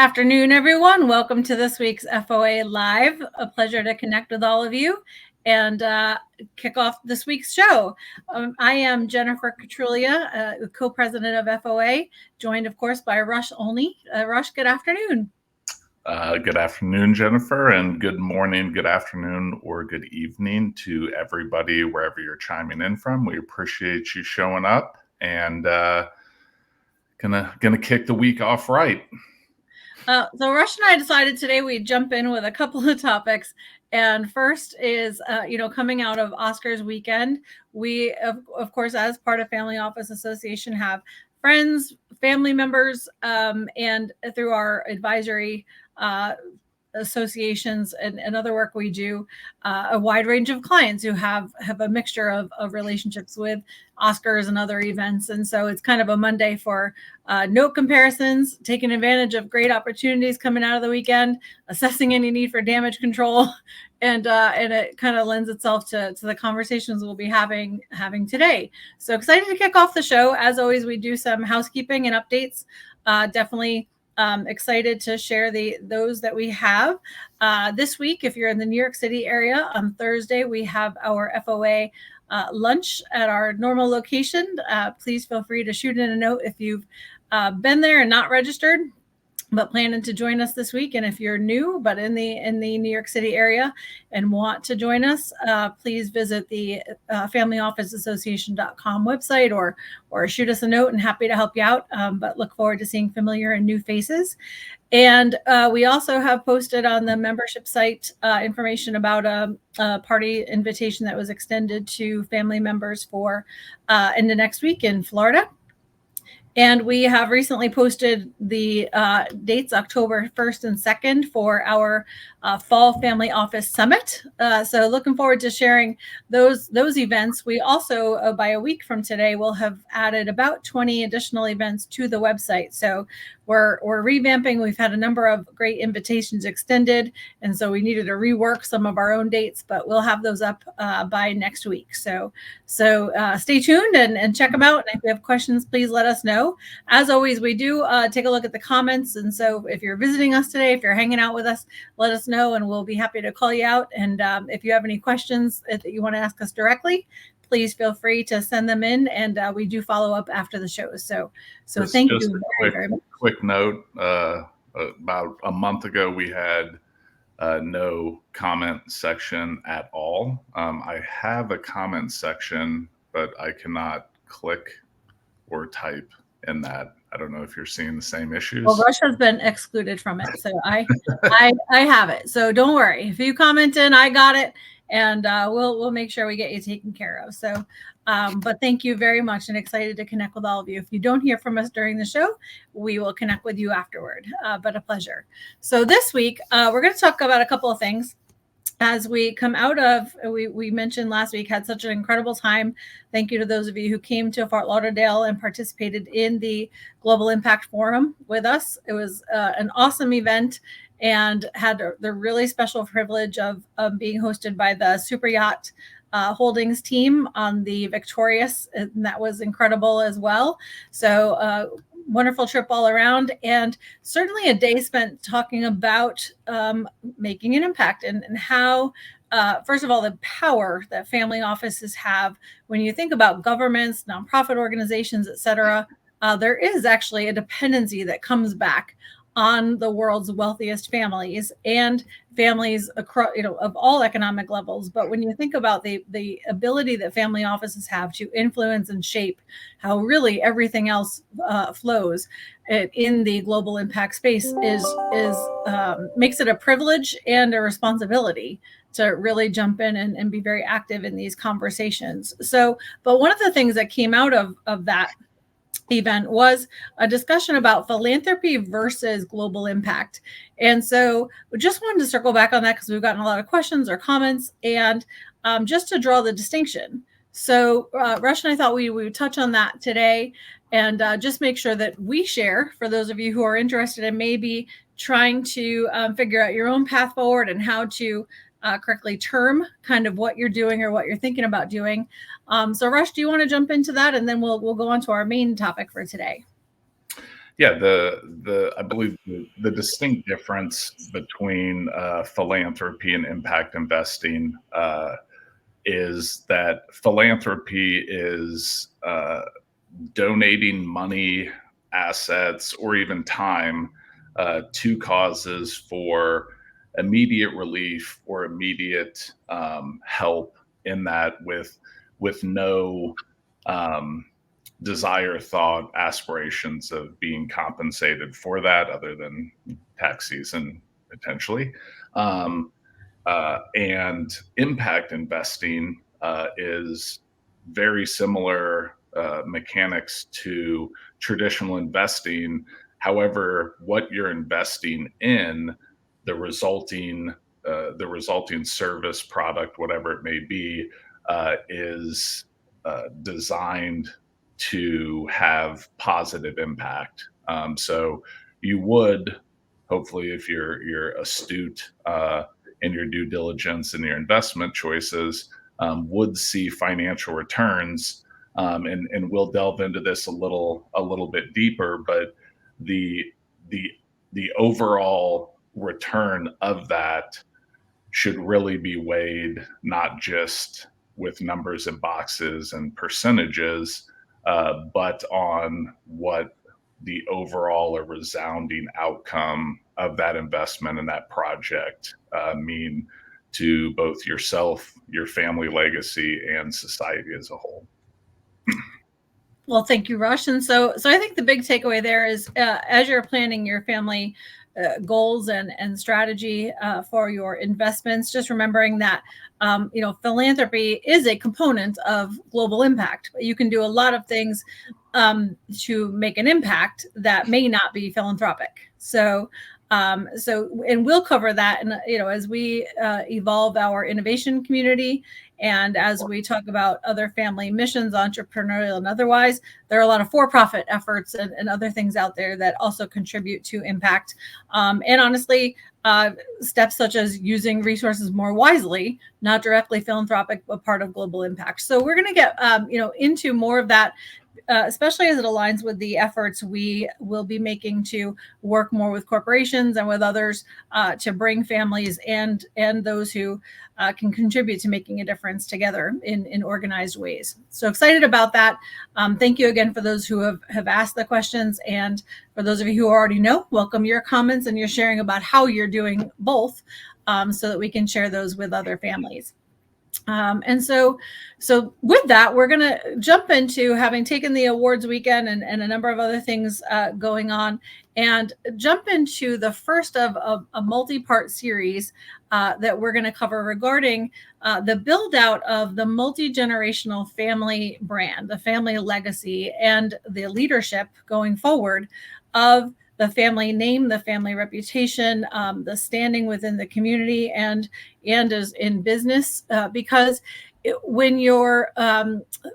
afternoon, everyone. Welcome to this week's FOA Live. A pleasure to connect with all of you and kick off this week's show. I am Jennifer Katrulya, co-president of FOA, joined, of course, by Rush Olney. Rush, good afternoon. Good afternoon, Jennifer, and good morning, good afternoon, or good evening to everybody wherever you're chiming in from. We appreciate you showing up and gonna kick the week off right. So Rush and I decided today we'd jump in with a couple of topics. And first is, coming out of Oscars weekend, we, of course, as part of Family Office Association, have friends, family members, and through our advisory associations and other work we do, a wide range of clients who have a mixture of relationships with Oscars and other events. And so it's kind of a Monday for note comparisons, taking advantage of great opportunities coming out of the weekend, assessing any need for damage control, and it kind of lends itself to the conversations we'll be having today. So excited to kick off the show. As always, we do some housekeeping and updates. Definitely excited to share those that we have this week. If you're in the New York City area, on Thursday we have our FOA lunch at our normal location. Please feel free to shoot in a note if you've been there and not registered, but planning to join us this week. And if you're new but in the New York City area and want to join us, please visit the FamilyOfficeAssociation.com website or shoot us a note, and happy to help you out. But look forward to seeing familiar and new faces. And we also have posted on the membership site information about a party invitation that was extended to family members for into next week in Florida. And we have recently posted the dates, October 1st and 2nd, for our Fall Family Office Summit. So looking forward to sharing those events. We also, by a week from today, will have added about 20 additional events to the website. So we're revamping. We've had a number of great invitations extended, and so we needed to rework some of our own dates, but we'll have those up by next week. So stay tuned and check them out. And if you have questions, please let us know. As always, we do take a look at the comments. And so if you're visiting us today, if you're hanging out with us, let us know and we'll be happy to call you out. And if you have any questions that you want to ask us directly, please feel free to send them in, and we do follow up after the show. So thank you very much. Quick note, about a month ago, we had no comment section at all. I have a comment section, but I cannot click or type in that. I don't know if you're seeing the same issues. Well, Rush has been excluded from it, so I have it. So don't worry. If you comment in, I got it, and we'll make sure we get you taken care of. So, but thank you very much, and excited to connect with all of you. If you don't hear from us during the show, we will connect with you afterward. But a pleasure. So this week, we're going to talk about a couple of things. As we come out of, we mentioned last week, had such an incredible time. Thank you to those of you who came to Fort Lauderdale and participated in the Global Impact Forum with us. It was an awesome event and had the really special privilege of being hosted by the Super Yacht Holdings team on the Victorious, and that was incredible as well. So wonderful trip all around, and certainly a day spent talking about making an impact and how, first of all, the power that family offices have. When you think about governments, nonprofit organizations, et cetera, there is actually a dependency that comes back on the world's wealthiest families and families across, of all economic levels. But when you think about the ability that family offices have to influence and shape how really everything else flows in the global impact space, is makes it a privilege and a responsibility to really jump in and be very active in these conversations. So, but one of the things that came out of that event was a discussion about philanthropy versus global impact. And so we just wanted to circle back on that because we've gotten a lot of questions or comments, and just to draw the distinction. So Rush and I thought we would touch on that today, and just make sure that we share, for those of you who are interested in maybe trying to figure out your own path forward and how to correctly term kind of what you're doing or what you're thinking about doing. So Rush, do you want to jump into that? And then we'll go on to our main topic for today. Yeah, I believe the distinct difference between philanthropy and impact investing is that philanthropy is donating money, assets, or even time to causes for immediate relief or immediate help in that with no um, desire, thought, aspirations of being compensated for that other than tax season potentially. Um, and impact investing is very similar mechanics to traditional investing. However, what you're investing in, the resulting service, product, whatever it may be, is designed to have positive impact. So you would hopefully, if you're astute in your due diligence and your investment choices, would see financial returns. And we'll delve into this a little bit deeper, but the the the overall return of that should really be weighed not just with numbers and boxes and percentages, but on what the overall or resounding outcome of that investment and that project mean to both yourself, your family legacy, and society as a whole. Well, thank you, Rush. And so I think the big takeaway there is as you're planning your family goals and strategy for your investments, just remembering that philanthropy is a component of global impact. You can do a lot of things to make an impact that may not be philanthropic. And we'll cover that, and as we evolve our innovation community, and as we talk about other family missions, entrepreneurial and otherwise, there are a lot of for-profit efforts and other things out there that also contribute to impact. And honestly, steps such as using resources more wisely, not directly philanthropic, but part of global impact. So we're going to get into more of that. Especially as it aligns with the efforts we will be making to work more with corporations and with others to bring families and those who can contribute to making a difference together in organized ways. So excited about that. Thank you again for those who have asked the questions. And for those of you who already know, welcome your comments and your sharing about how you're doing both so that we can share those with other families. And so with that, we're going to jump into having taken the awards weekend and a number of other things going on, and jump into the first of a multi-part series that we're going to cover regarding the build out of the multi-generational family brand, the family legacy, and the leadership going forward of the family name, the family reputation, the standing within the community, and as in business, because when you're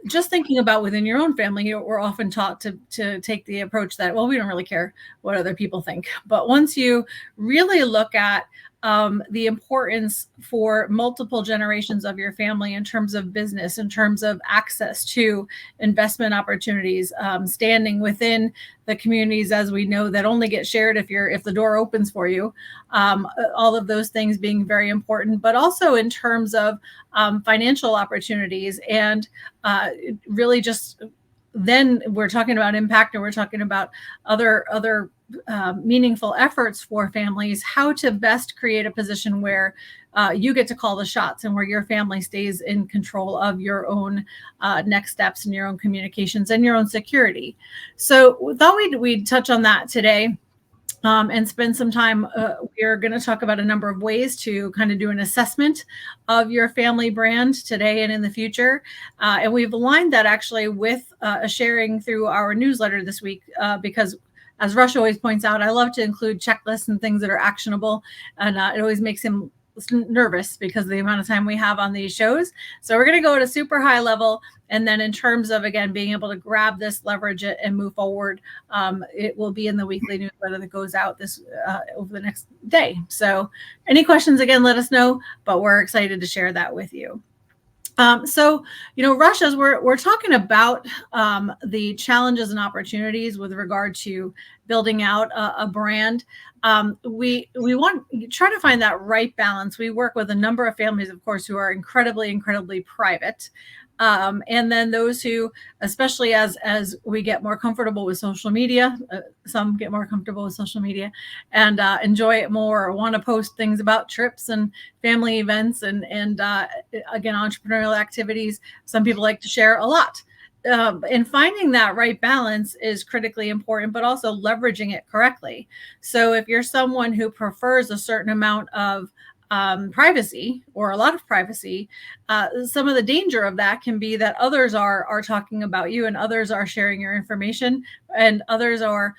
just thinking about within your own family, we're often taught to take the approach that, well, we don't really care what other people think. But once you really look at the importance for multiple generations of your family in terms of business, in terms of access to investment opportunities, standing within the communities, as we know, that only get shared if the door opens for you, all of those things being very important, but also in terms of financial opportunities, and really just then we're talking about impact, and we're talking about other meaningful efforts for families, how to best create a position where you get to call the shots and where your family stays in control of your own next steps and your own communications and your own security. So we thought we'd touch on that today. And spend some time. We're going to talk about a number of ways to kind of do an assessment of your family brand today and in the future. And we've aligned that actually with a sharing through our newsletter this week, because as Rush always points out, I love to include checklists and things that are actionable. And it always makes him nervous because of the amount of time we have on these shows. So we're going to go at a super high level. And then in terms of, again, being able to grab this, leverage it, and move forward, it will be in the weekly newsletter that goes out this over the next day. So any questions, again, let us know. But we're excited to share that with you. So, Rush, as we're talking about the challenges and opportunities with regard to building out a brand, we want try to find that right balance. We work with a number of families, of course, who are incredibly private, and then those who, especially as we get more comfortable with social media, some get more comfortable with social media and enjoy it more, or want to post things about trips and family events and again, entrepreneurial activities. Some people like to share a lot. And finding that right balance is critically important, but also leveraging it correctly. So if you're someone who prefers a certain amount of privacy or a lot of privacy, some of the danger of that can be that others are talking about you, and others are sharing your information, and others are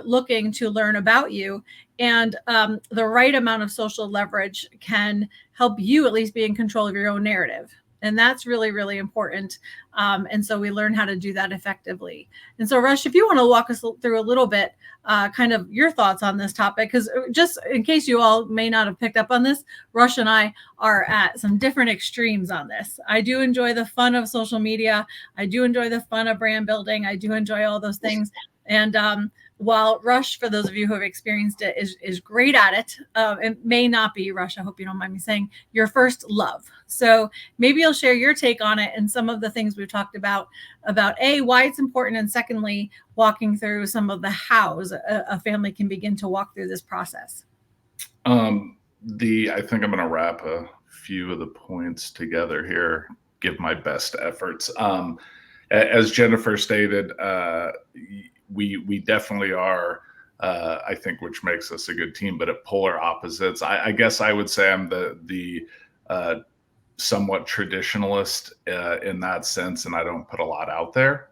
looking to learn about you. And the right amount of social leverage can help you at least be in control of your own narrative. And that's really important. And so we learn how to do that effectively. And so, Rush, if you want to walk us through a little bit, kind of your thoughts on this topic, because just in case you all may not have picked up on this, Rush and I are at some different extremes on this. I do enjoy the fun of social media. I do enjoy the fun of brand building. I do enjoy all those things. And while Rush, for those of you who have experienced it, is great at it, it may not be, Rush, I hope you don't mind me saying, your first love. So maybe you'll share your take on it and some of the things we've talked about A, why it's important, and secondly, walking through some of the hows a family can begin to walk through this process. I think I'm going to wrap a few of the points together here, give my best efforts. As Jennifer stated, we definitely are, I think, which makes us a good team, but at polar opposites. I guess I would say I'm the somewhat traditionalist in that sense, and I don't put a lot out there.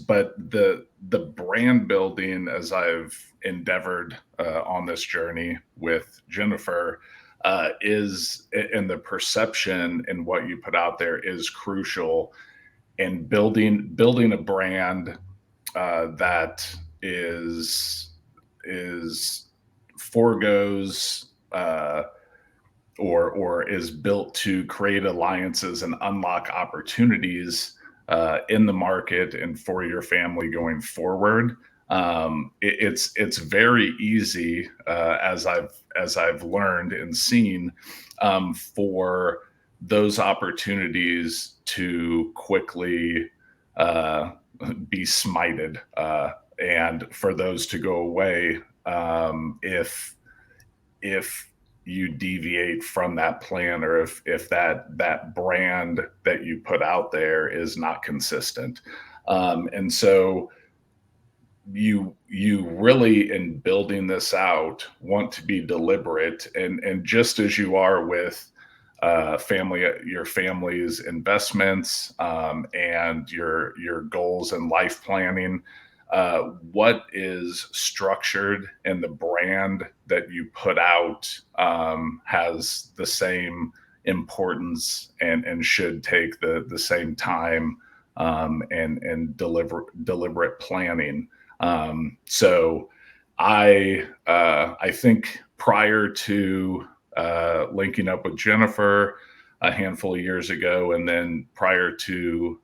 But the brand building, as I've endeavored on this journey with Jennifer, is, and the perception and what you put out there is crucial. And building a brand that is foregoes or is built to create alliances and unlock opportunities in the market and for your family going forward. It's very easy, as I've learned and seen, for those opportunities to quickly be smited, and for those to go away if you deviate from that plan, or if that brand that you put out there is not consistent. And so you really, in building this out, want to be deliberate, and just as you are with your family's investments, and your goals and life planning, what is structured in the brand that you put out has the same importance and should take the same time and deliberate planning. So I think prior to linking up with Jennifer a handful of years ago, and then prior to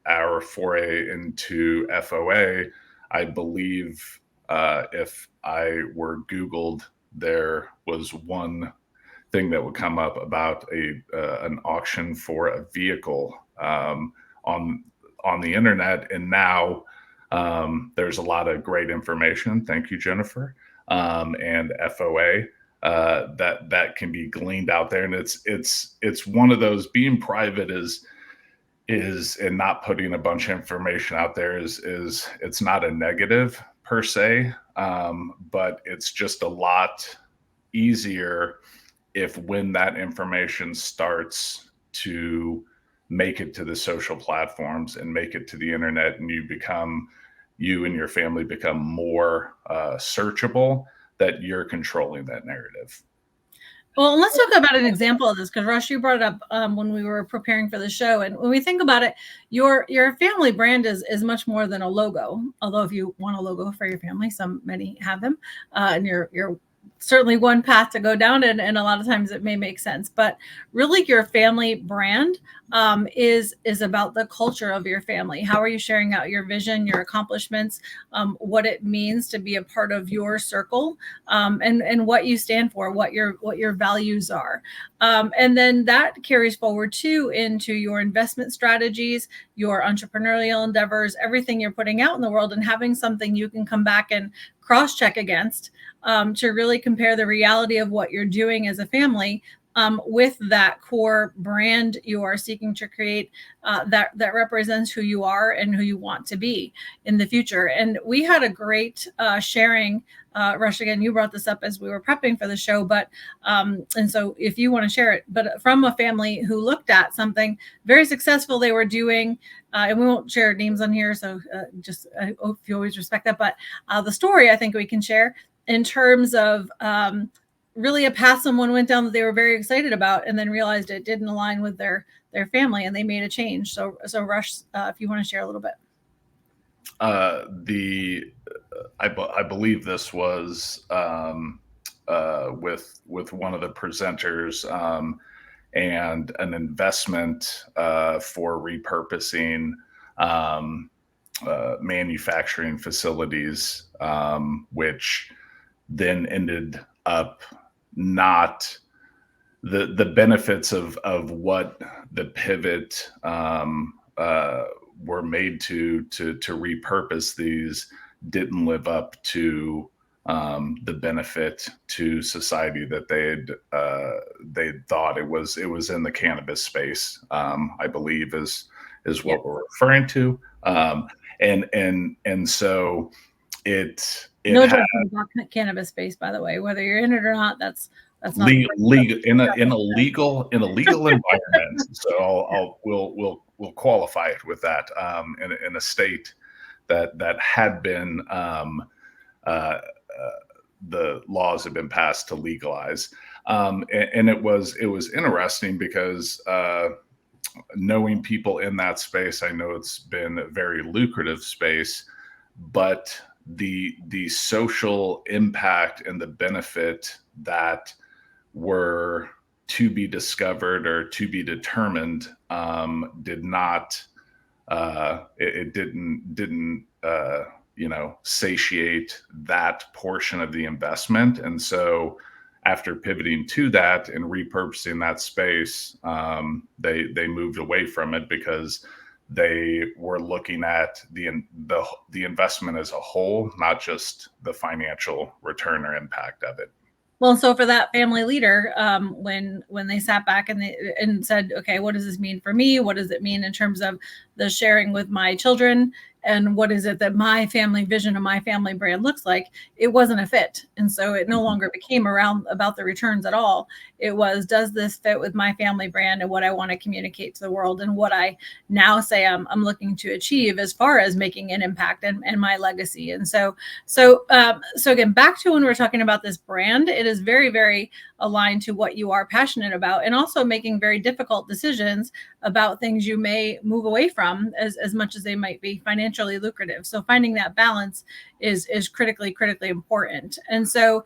our foray into FOA, I believe if I were Googled, there was one thing that would come up about an auction for a vehicle on the internet, and now there's a lot of great information. Thank you, Jennifer, and FOA. That can be gleaned out there, and it's one of those, being private is and not putting a bunch of information out there is it's not a negative per se, but it's just a lot easier when that information starts to make it to the social platforms and make it to the internet, and you and your family become more searchable, that you're controlling that narrative. Well, let's talk about an example of this, because Rush, you brought it up when we were preparing for the show. And when we think about it, your family brand is much more than a logo. Although if you want a logo for your family, many have them, and you're certainly one path to go down, and a lot of times it may make sense. But really, your family brand is about the culture of your family. How are you sharing out your vision, your accomplishments, what it means to be a part of your circle, and what you stand for, what your values are, and then that carries forward too into your investment strategies, your entrepreneurial endeavors, everything you're putting out in the world, and having something you can come back and cross check against, to really compare the reality of what you're doing as a family, with that core brand you are seeking to create, that represents who you are and who you want to be in the future. And we had a great sharing. Rush, again, you brought this up as we were prepping for the show, but and so if you want to share it, but from a family who looked at something very successful they were doing, and we won't share names on here, so just I hope you always respect that. But the story I think we can share in terms of really a path someone went down that they were very excited about, and then realized it didn't align with their family, and they made a change. So Rush, if you want to share a little bit. I believe this was with one of the presenters, and an investment for repurposing manufacturing facilities, which then ended up not the benefits of what the pivot were made to repurpose these didn't live up to the benefit to society that they thought it was in the cannabis space, I believe is what we're referring to, and so it no judgment about cannabis space, by the way, whether you're in it or not. That's not legal in a legal environment. So we'll qualify it with that, in a state that had been the laws have been passed to legalize, and it was interesting because knowing people in that space, I know it's been a very lucrative space, but the social impact and the benefit that were to be discovered or to be determined did not it didn't satiate that portion of the investment. And so after pivoting to that and repurposing that space, they moved away from it because they were looking at the investment as a whole, not just the financial return or impact of it. Well, so for that family leader, when they sat back and said, okay, what does this mean for me? What does it mean in terms of the sharing with my children? And what is it that my family vision and my family brand looks like? It wasn't a fit. And so it no longer became around about the returns at all. It was, does this fit with my family brand and what I want to communicate to the world, and what I now say I'm looking to achieve as far as making an impact and my legacy. And so again, back to when we're talking about this brand, it is very, very aligned to what you are passionate about, and also making very difficult decisions about things you may move away from as much as they might be financially lucrative. So finding that balance is critically important. And so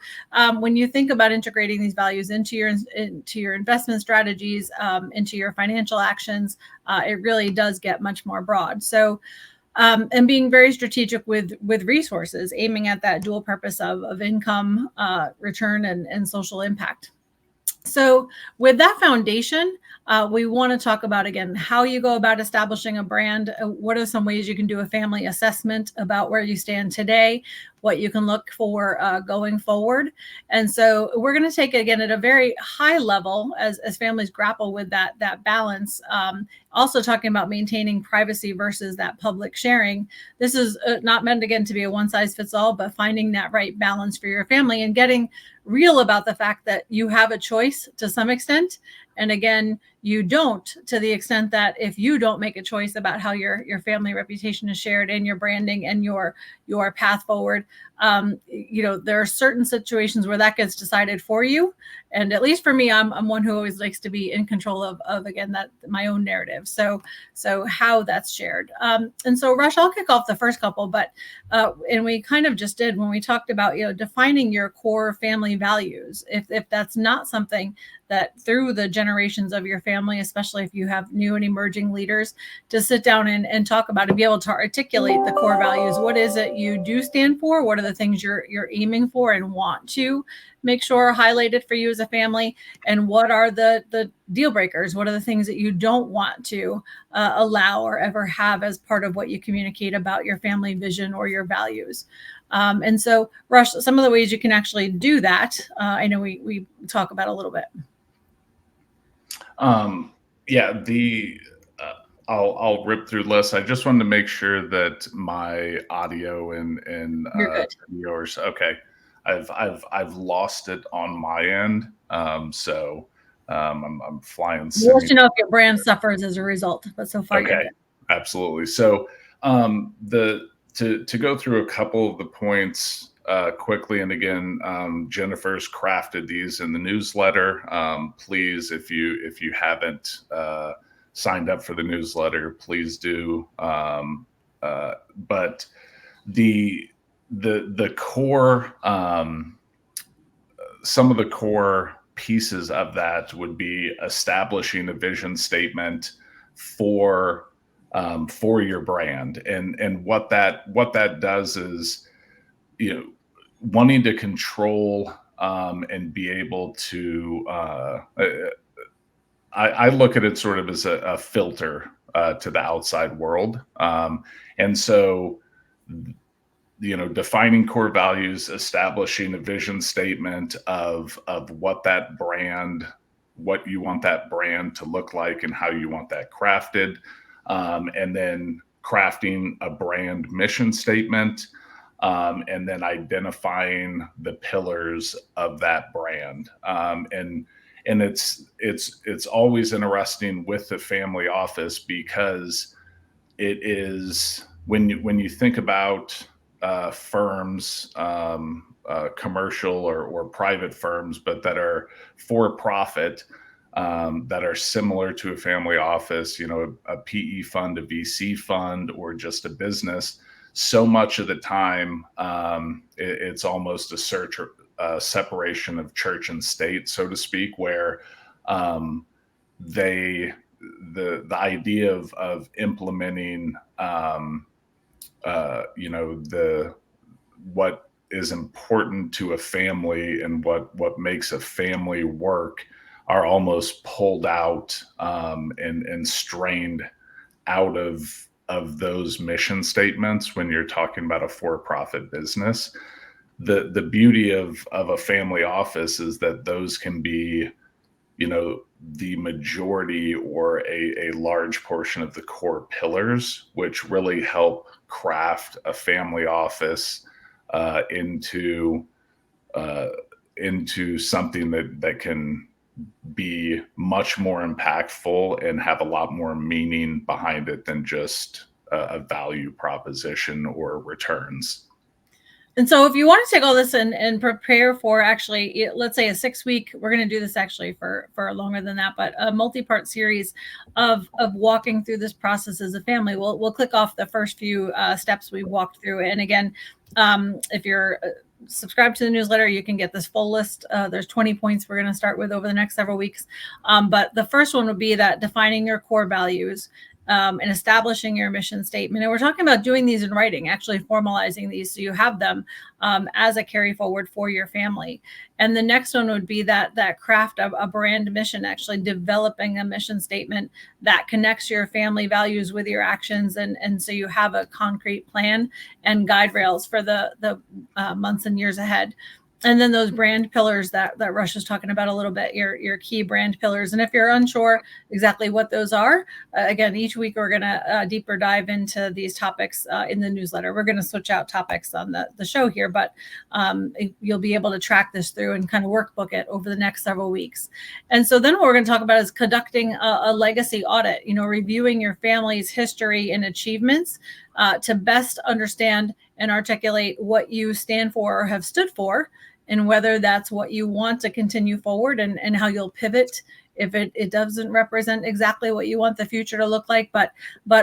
when you think about integrating these values into your investment strategies, into your financial actions, it really does get much more broad. So and being very strategic with resources, aiming at that dual purpose of income, return, and social impact. So with that foundation, we want to talk about, again, how you go about establishing a brand. What are some ways you can do a family assessment about where you stand today, what you can look for going forward. And so we're going to take it again at a very high level as families grapple with that balance. Also talking about maintaining privacy versus that public sharing. This is not meant, again, to be a one size fits all, but finding that right balance for your family and getting real about the fact that you have a choice to some extent, And again, you don't, to the extent that if you don't make a choice about how your family reputation is shared and your branding and your path forward, there are certain situations where that gets decided for you. And at least for me, I'm one who always likes to be in control of again, that my own narrative. So how that's shared. And so Rush, I'll kick off the first couple, but and we kind of just did when we talked about, defining your core family values. If that's not something that through the generations of your family, especially if you have new and emerging leaders, to sit down and talk about and be able to articulate the core values. What is it you do stand for? What are the things you're aiming for and want to make sure are highlighted for you as a family? And what are the deal breakers? What are the things that you don't want to allow or ever have as part of what you communicate about your family vision or your values? And so, Rush, some of the ways you can actually do that, I know we talk about a little bit. I'll rip through lists. I just wanted to make sure that my audio and yours. Okay. I've lost it on my end. So I'm flying. We'll let you know if your brand suffers as a result, but so far you're good. Absolutely. So to go through a couple of the points quickly, and again, Jennifer's crafted these in the newsletter. Please, if you haven't signed up for the newsletter, please do. But the core, some of the core pieces of that would be establishing a vision statement for your brand, and what that does is, wanting to control and be able to. I look at it sort of as a filter to the outside world, and so, defining core values, establishing a vision statement of what you want that brand to look like and how you want that crafted, and then crafting a brand mission statement, and then identifying the pillars of that brand. And it's always interesting with the family office, because it is, when you think about firms, commercial or private firms, but that are for profit, that are similar to a family office, a PE fund, a VC fund, or just a business. So much of the time, it's almost a separation of church and state, so to speak, where the idea of implementing, what is important to a family and what makes a family work are almost pulled out and strained out of those mission statements when you're talking about a for-profit business. The beauty of a family office is that those can be, the majority or a large portion of the core pillars, which really help craft a family office into something that can be much more impactful and have a lot more meaning behind it than just a value proposition or returns. And so if you want to take all this and prepare for, actually, let's say a 6-week, we're going to do this actually for longer than that, but a multi-part series of walking through this process as a family. We'll click off the first few steps we walked through. And again, if you're subscribed to the newsletter, you can get this full list. There's 20 points we're going to start with over the next several weeks. But the first one would be that defining your core values, and establishing your mission statement. And we're talking about doing these in writing, actually formalizing these so you have them as a carry forward for your family. And the next one would be that craft of a brand mission, actually developing a mission statement that connects your family values with your actions. And so you have a concrete plan and guide rails for the months and years ahead. And then those brand pillars that Rush was talking about a little bit, your key brand pillars. And if you're unsure exactly what those are, again, each week we're going to deeper dive into these topics in the newsletter. We're going to switch out topics on the show here, but you'll be able to track this through and kind of workbook it over the next several weeks. And so then what we're going to talk about is conducting a legacy audit, reviewing your family's history and achievements to best understand and articulate what you stand for or have stood for, and whether that's what you want to continue forward, and how you'll pivot if it doesn't represent exactly what you want the future to look like. But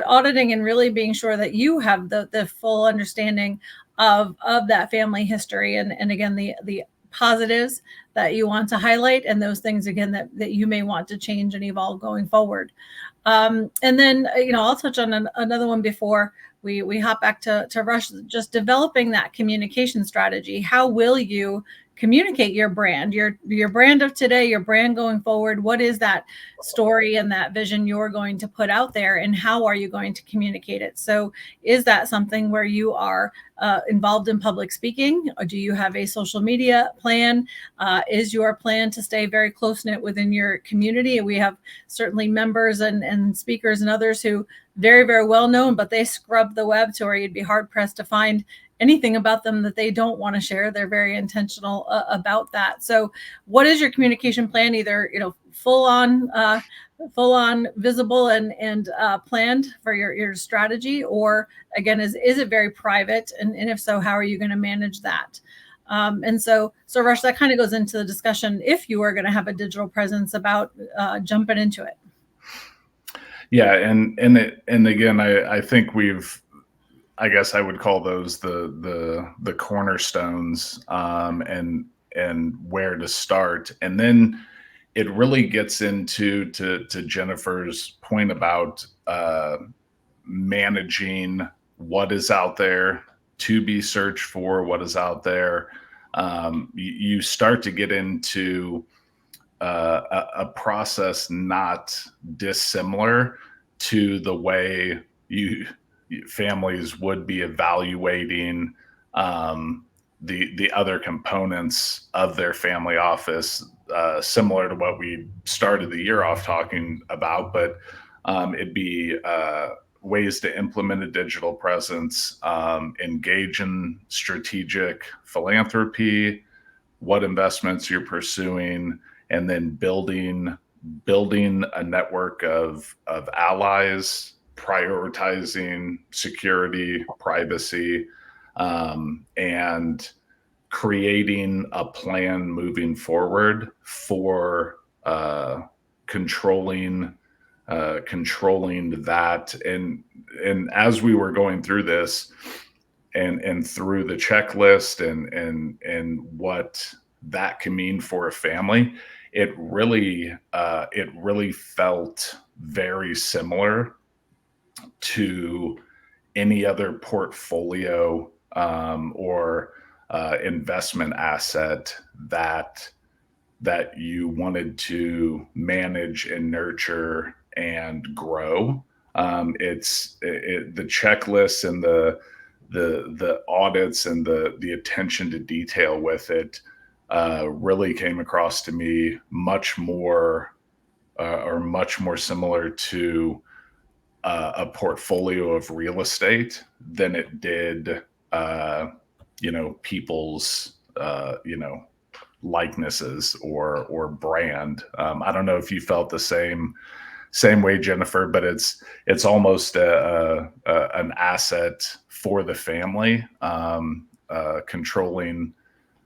auditing and really being sure that you have the full understanding of that family history, and again, the positives that you want to highlight, and those things again that you may want to change and evolve going forward. And then I'll touch on another one before we hop back to Rush, just developing that communication strategy. How will you communicate your brand, your brand of today, your brand going forward? What is that story and that vision you're going to put out there, and how are you going to communicate it? So is that something where you are involved in public speaking, or do you have a social media plan? Is your plan to stay very close-knit within your community? We have certainly members and speakers and others who very, very well known, but they scrub the web to where you'd be hard pressed to find anything about them that they don't want to share. They're very intentional about that. So what is your communication plan? Either, full on visible and planned for your strategy, or again, is it very private? And if so, how are you going to manage that? And so Rush, that kind of goes into the discussion if you are going to have a digital presence, about jumping into it. Yeah, and again, I think I guess I would call those the cornerstones, and where to start. And then it really gets into to Jennifer's point about managing what is out there to be searched for, what is out there. You start to get into a process not dissimilar to the way families would be evaluating the other components of their family office, similar to what we started the year off talking about. But it'd be ways to implement a digital presence, engage in strategic philanthropy, what investments you're pursuing, and then building a network of allies, prioritizing security, privacy, and creating a plan moving forward for controlling that. And as we were going through this and through the checklist and what that can mean for a family, it really felt very similar to any other portfolio or investment asset that you wanted to manage and nurture and grow. It's the checklists and the audits and the attention to detail with it really came across to me much more similar to a portfolio of real estate than it did people's likenesses or brand. I don't know if you felt the same way, Jennifer, but it's almost an asset for the family, controlling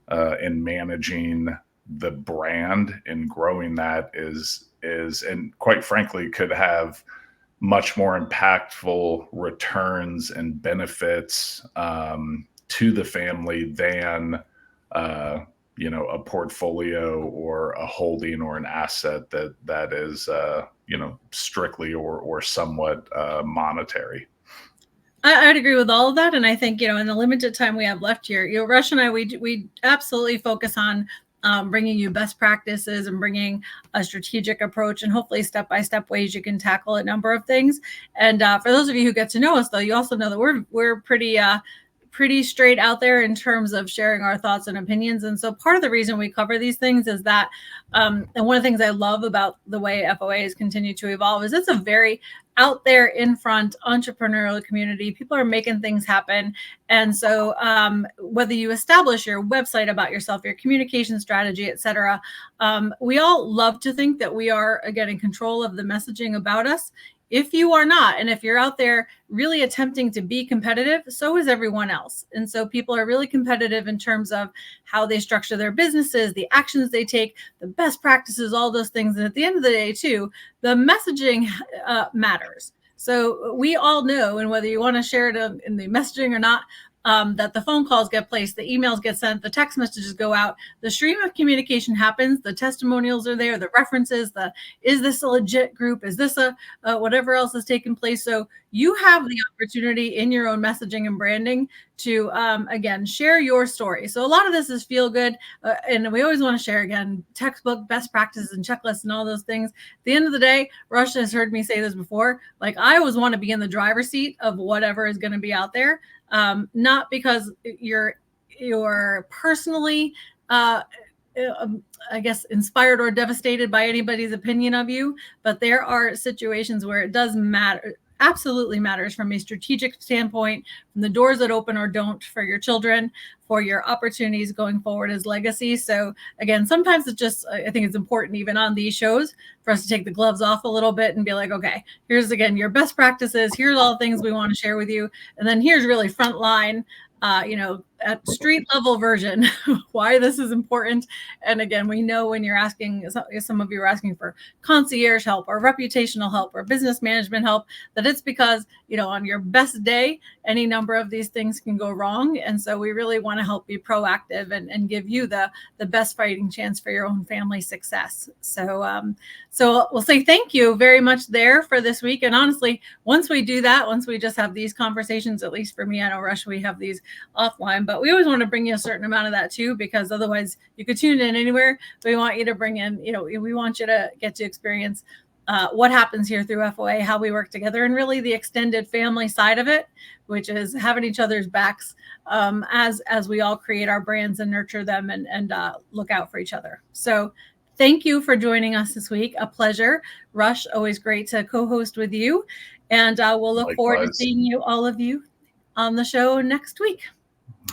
and managing the brand and growing that is and quite frankly could have much more impactful returns and benefits to the family than a portfolio or a holding or an asset that is strictly or somewhat monetary. I would agree with all of that. And I think, in the limited time we have left here, Rush and I, we absolutely focus on bringing you best practices and bringing a strategic approach and hopefully step-by-step ways you can tackle a number of things. And for those of you who get to know us, though, you also know that we're pretty pretty straight out there in terms of sharing our thoughts and opinions. And so part of the reason we cover these things is that, and one of the things I love about the way FOA has continued to evolve is it's a very out there in front entrepreneurial community. People are making things happen. And so whether you establish your website about yourself, your communication strategy, et cetera, we all love to think that we are, again, in control of the messaging about us. If you are not, and if you're out there really attempting to be competitive, so is everyone else. And so people are really competitive in terms of how they structure their businesses, the actions they take, the best practices, all those things. And at the end of the day, too, the messaging matters. So we all know, and whether you want to share it in the messaging or not, that the phone calls get placed, the emails get sent, the text messages go out, the stream of communication happens, the testimonials are there, the references, is this a legit group? Is this a whatever else is taking place? So you have the opportunity in your own messaging and branding to, again, share your story. So a lot of this is feel good. And we always want to share, again, textbook best practices and checklists and all those things. At the end of the day, Rush has heard me say this before, like I always want to be in the driver's seat of whatever is going to be out there. Not because you're personally, I guess, inspired or devastated by anybody's opinion of you, but there are situations where it does matter, absolutely matters from a strategic standpoint, from the doors that open or don't for your children, for your opportunities going forward as legacy. So again, sometimes it's just, I think it's important even on these shows for us to take the gloves off a little bit and be like, okay, here's again, your best practices. Here's all the things we want to share with you. And then here's really front line, at street level version, why this is important. And again, we know when you're asking, some of you are asking for concierge help or reputational help or business management help, that it's because, on your best day, any number of these things can go wrong. And so we really want to help be proactive and give you the best fighting chance for your own family success. So we'll say thank you very much there for this week. And honestly, once we do that, once we just have these conversations, at least for me, I know Rush, we have these offline, but we always want to bring you a certain amount of that too, because otherwise you could tune in anywhere. But we want you to bring in, we want you to get to experience what happens here through FOA, how we work together, and really the extended family side of it, which is having each other's backs as we all create our brands and nurture them and look out for each other. So thank you for joining us this week. A pleasure. Rush, always great to co-host with you. And we'll look forward to seeing all of you on the show next week.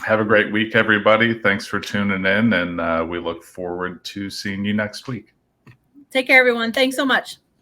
Have a great week, everybody. Thanks for tuning in, and we look forward to seeing you next week. Take care, everyone. Thanks so much.